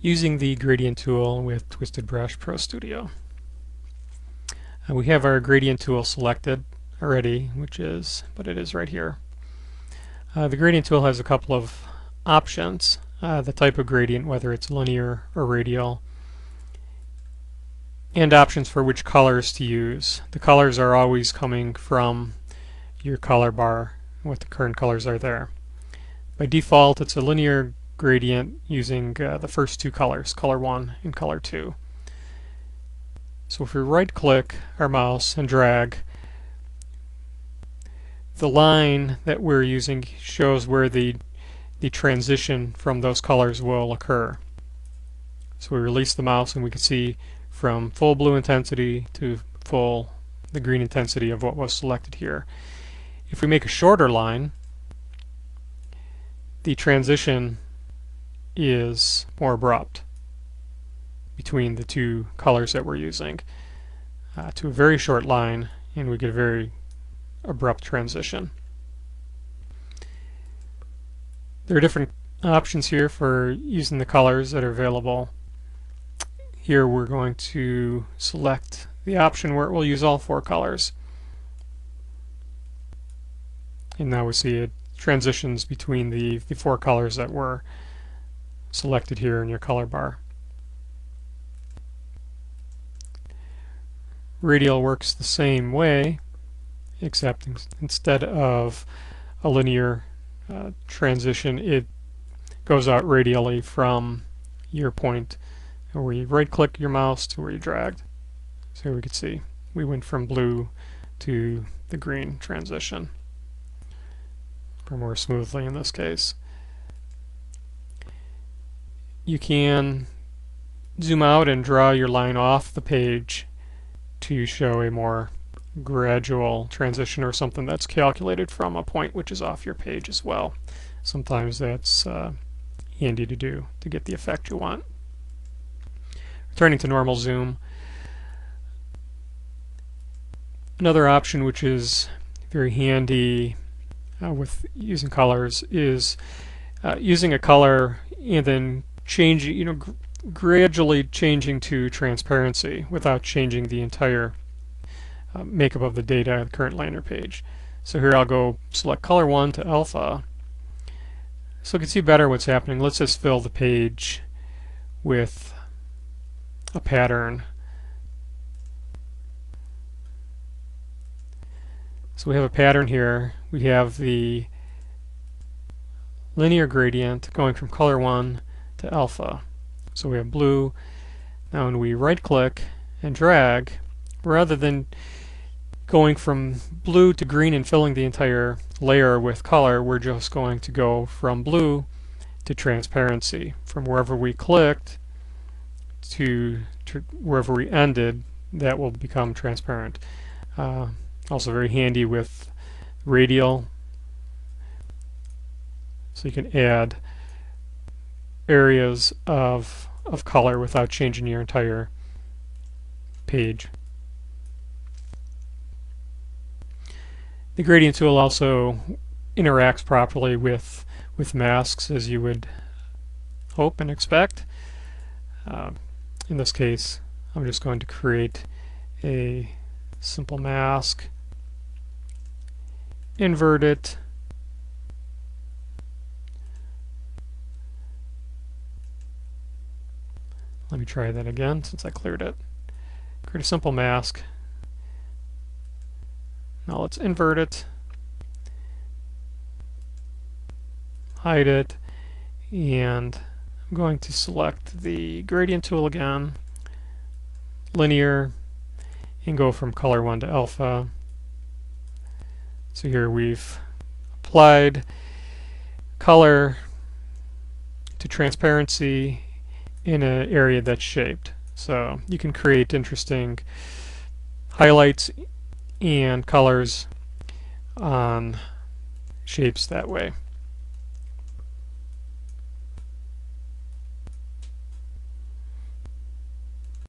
using the gradient tool with TwistedBrush Pro Studio. We have our gradient tool selected already, but it is right here. The gradient tool has a couple of options, the type of gradient, whether it's linear or radial, and options for which colors to use. The colors are always coming from your color bar, what the current colors are there. By default, it's a linear gradient using the first two colors, color 1 and color 2. So if we right click our mouse and drag, the line that we're using shows where the transition from those colors will occur. So we release the mouse and we can see from full blue intensity to the green intensity of what was selected here. If we make a shorter line, the transition is more abrupt between the two colors that we're using to a very short line, and we get a very abrupt transition. There are different options here for using the colors that are available. Here we're going to select the option where it will use all 4 colors, and now we see it transitions between the 4 colors that were selected here in your color bar. Radial works the same way, except instead of a linear transition, it goes out radially from your point where you right click your mouse to where you dragged. So we can see we went from blue to the green transition, or more smoothly in this case. You can zoom out and draw your line off the page to show a more gradual transition, or something that's calculated from a point which is off your page as well. Sometimes that's handy to do to get the effect you want. Returning to normal zoom, another option which is very handy with using colors is using a color and then changing, gradually changing to transparency without changing the entire makeup of the data, the current liner page. So here I'll go select color 1 to alpha, so we can see better what's happening. Let's just fill the page with a pattern. So we have a pattern here. We have the linear gradient going from color 1 to alpha. So we have blue. Now when we right click and drag, rather than going from blue to green and filling the entire layer with color, we're just going to go from blue to transparency. From wherever we clicked to wherever we ended, that will become transparent. Also very handy with radial, so you can add areas of color without changing your entire page. The gradient tool also interacts properly with masks, as you would hope and expect. In this case, I'm just going to create a simple mask, invert it, let me try that again since I cleared it. Create a simple mask. Now let's invert it, hide it, and I'm going to select the gradient tool again, linear, and go from color 1 to alpha. So here we've applied color to transparency in an area that's shaped. So you can create interesting highlights and colors on shapes that way.